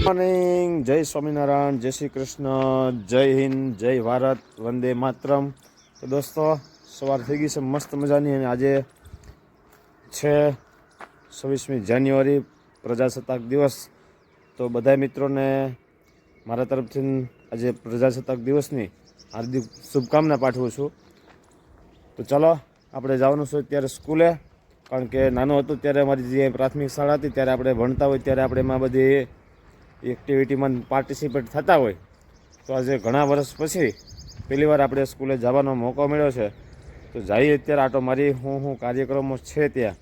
Morning, જય સ્વામિનારાયણ, જય શ્રી કૃષ્ણ, જય હિન્દ, જય ભારત, વંદે માતરમ। તો દોસ્તો, સવાર થઈ ગઈ છે મસ્ત મજાની અને આજે છે 26મી જાન્યુઆરી, પ્રજાસત્તાક દિવસ। તો બધા મિત્રોને મારા તરફથી આજે પ્રજાસત્તાક દિવસની હાર્દિક શુભકામના પાઠવું છું। તો ચાલો આપણે જવાનું છે અત્યારે સ્કૂલે, કારણ કે નાનો હતો ત્યારે અમારી જે પ્રાથમિક શાળા હતી ત્યારે આપણે ભણતા હોય ત્યારે આપણે એમાં બધી એક્ટિવિટીમાં પાર્ટિસિપેટ થતા હોય। તો આજે ઘણા વર્ષ પછી પહેલીવાર આપણે સ્કૂલે જવાનો મોકો મળ્યો છે। તો જઈએ અત્યારે આટો મારી શું કાર્યક્રમો છે ત્યાં,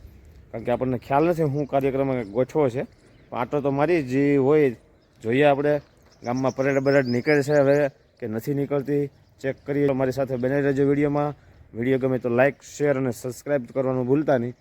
કારણ કે આપણને ખ્યાલ નથી શું કાર્યક્રમ ગોઠવો છે। આટો તો મારી જે હોય જોઈએ, આપણે ગામમાં પરેડ બરેડ નીકળે છે હવે કે નથી નીકળતી ચેક કરીએ। મારી સાથે બને રહેજો વિડીયોમાં। વિડીયો ગમે તો લાઇક, શેર અને સબસ્ક્રાઈબ કરવાનું ભૂલતા નહીં।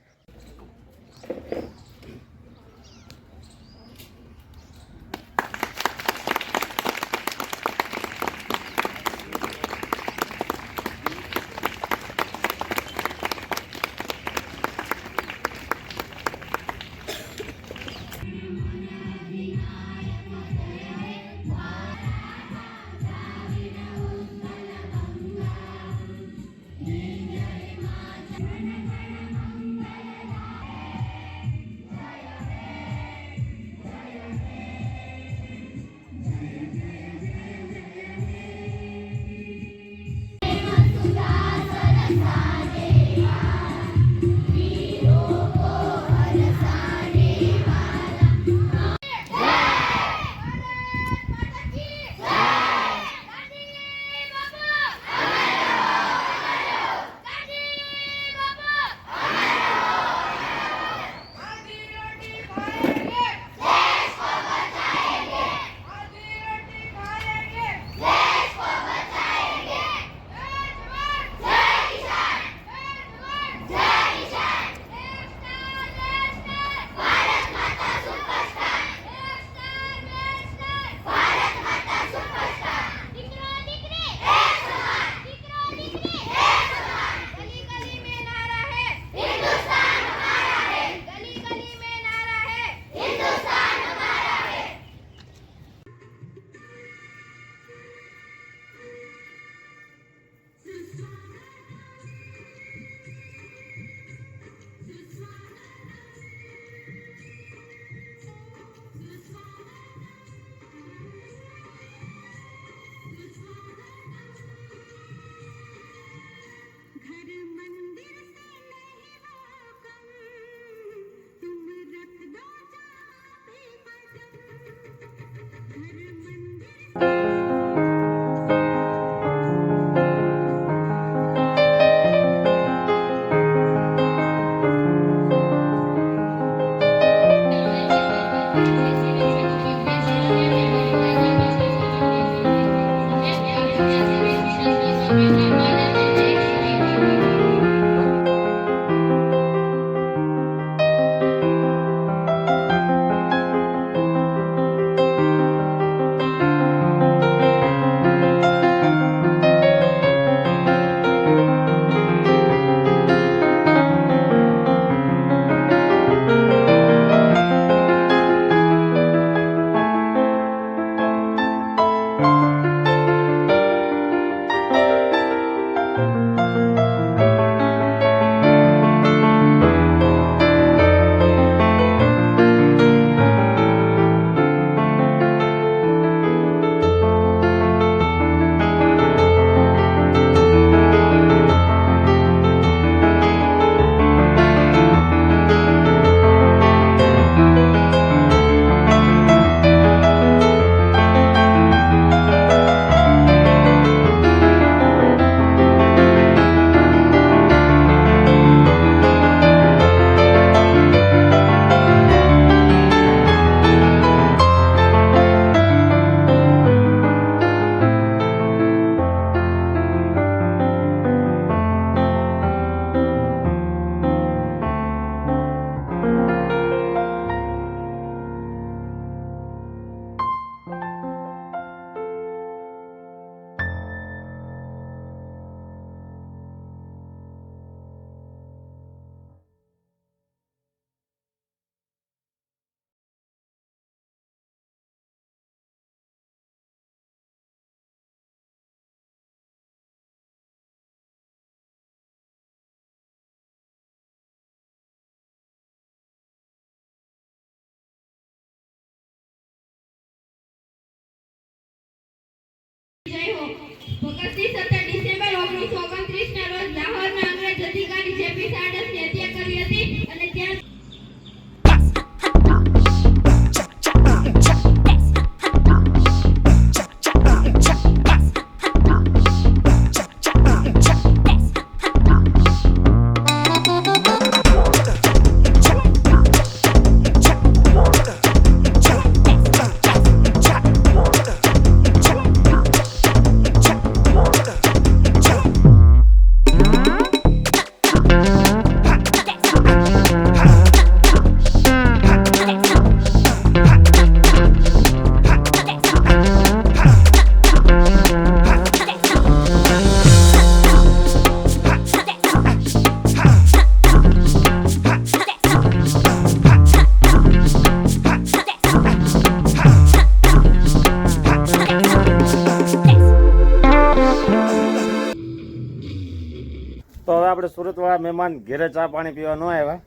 આપણે સુરતવાળા મહેમાન ઘેરે ચા પાણી પીવા ન આવ્યા,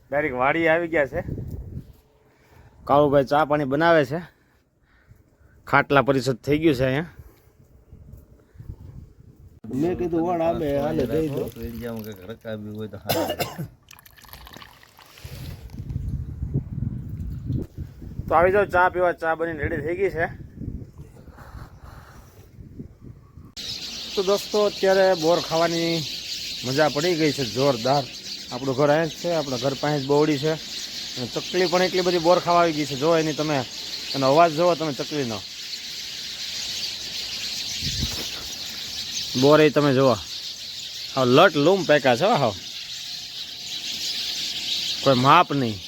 ડાયરેક્ટ વાડીએ આવી ગયા છે. કાળુભાઈ ચા પાણી બનાવે છે. ખાટલા પરિષદ થઈ ગયું છે અહીંયા. મેં કીધું વણ આવે હાલે દઈ દો. તો આવી જાઓ ચા પીવા. ચા બનીને રેડી થઈ ગઈ છે. તો દોસ્તો અત્યારે બોર ખાવાની મજા પડી ગઈ છે જોરદાર. આપણું ઘર અહીંયા જ છે, આપણા ઘર પાસે જ બોવડી છે અને ચકલી પણ એટલી બધી બોર ખાવા આવી ગઈ છે. જો એની તમે એનો અવાજ જોવો તમે ચકલીનો. બોર એ તમે જુઓ, હા લટ લૂમ પેકા છે. હા કોઈ માપ નહીં.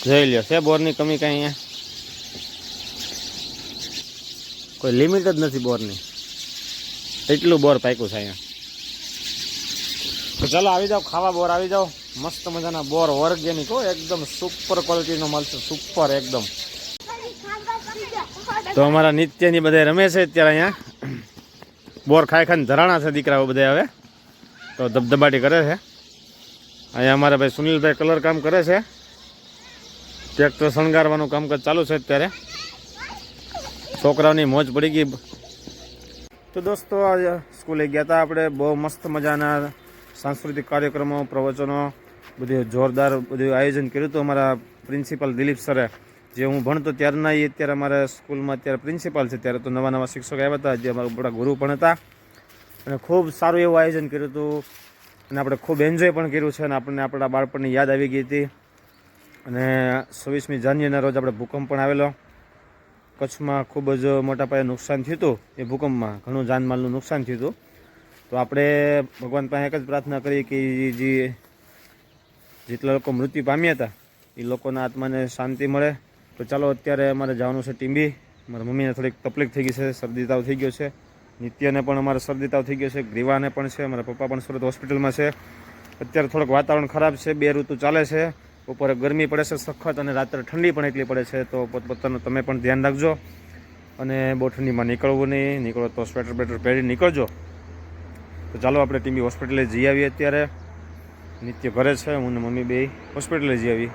જોઈ લ્યો છે બોરની કમી કઈ અહીંયા કોઈ લિમિટ જ નથી બોરની. એટલું બોર પાક્યું છે અહીંયા. તો ચાલો આવી જાઓ ખાવા. બોર આવી જાઓ. મસ્ત મજાના બોર ઓર્ગેનિક હો, એકદમ સુપર ક્વોલિટીનો મળશે. સુપર એકદમ. તો અમારા નિત્યની બધા રમે છે અત્યારે અહીંયા. બોર ખાઈ ખાઈને ધરાણા છે દીકરાઓ બધા. હવે તો ધબધબાટી કરે છે અહીંયા. અમારા ભાઈ સુનિલભાઈ કલર કામ કરે છે. ટ્રેક્ટર શણગારવાનું કામકાજ ચાલુ છે અત્યારે. છોકરાઓની મોજ પડી ગઈ. તો દોસ્તો આજે સ્કૂલે ગયા હતા આપણે. બહુ મસ્ત મજાના સાંસ્કૃતિક કાર્યક્રમો, પ્રવચનો બધું જોરદાર બધું આયોજન કર્યું હતું અમારા પ્રિન્સિપાલ દિલીપ સરે. જે હું ભણતો ત્યારના એ અત્યારે અમારા સ્કૂલમાં અત્યારે પ્રિન્સિપાલ છે. ત્યારે તો નવા નવા શિક્ષકો આવ્યા હતા, જે અમારા બધા ગુરુ પણ હતા. અને ખૂબ સારું એવું આયોજન કર્યું હતું અને આપણે ખૂબ એન્જોય પણ કર્યું છે. અને આપણને આપણા બાળપણની યાદ આવી ગઈ હતી. અને 26મી જાન્યુઆરીના રોજ આપણે ભૂકંપ પણ આવેલો. કચ્છમાં ખૂબ જ મોટા પાયે નુકસાન થયું હતું. એ ભૂકંપમાં ઘણું જાનમાલનું નુકસાન થયું હતું. તો આપણે ભગવાન પાસે એક જ પ્રાર્થના કરીએ કે જેટલા લોકો મૃત્યુ પામ્યા હતા એ લોકોના આત્માને શાંતિ મળે. તો ચાલો અત્યારે અમારે જવાનું છે ટીંબી. મારા મમ્મીને થોડીક તકલીફ થઈ ગઈ છે, શરદી તાવ થઈ ગયો છે. નિત્યને પણ અમારે શરદી તાવ થઈ ગયો છે. ગ્રીવાને પણ છે. મારા પપ્પા પણ સુરત હોસ્પિટલમાં છે. અત્યારે થોડુંક વાતાવરણ ખરાબ છે. 2 ઋતુ ચાલે છે. બપોરે ગરમી પડે છે સખત અને રાત્રે ઠંડી પણ એટલી પડે છે. તો પોતપોતાનું તમે પણ ધ્યાન રાખજો અને બહુ ઠંડીમાં નીકળવું નહીં. નીકળો તો સ્વેટર બેટર પહેરી નીકળજો. તો ચાલો આપણે ટીંબી હોસ્પિટલે જઈ આવીએ. અત્યારે નિત્ય ઘરે છે, હું ને મમ્મી બે હોસ્પિટલે જઈ આવી.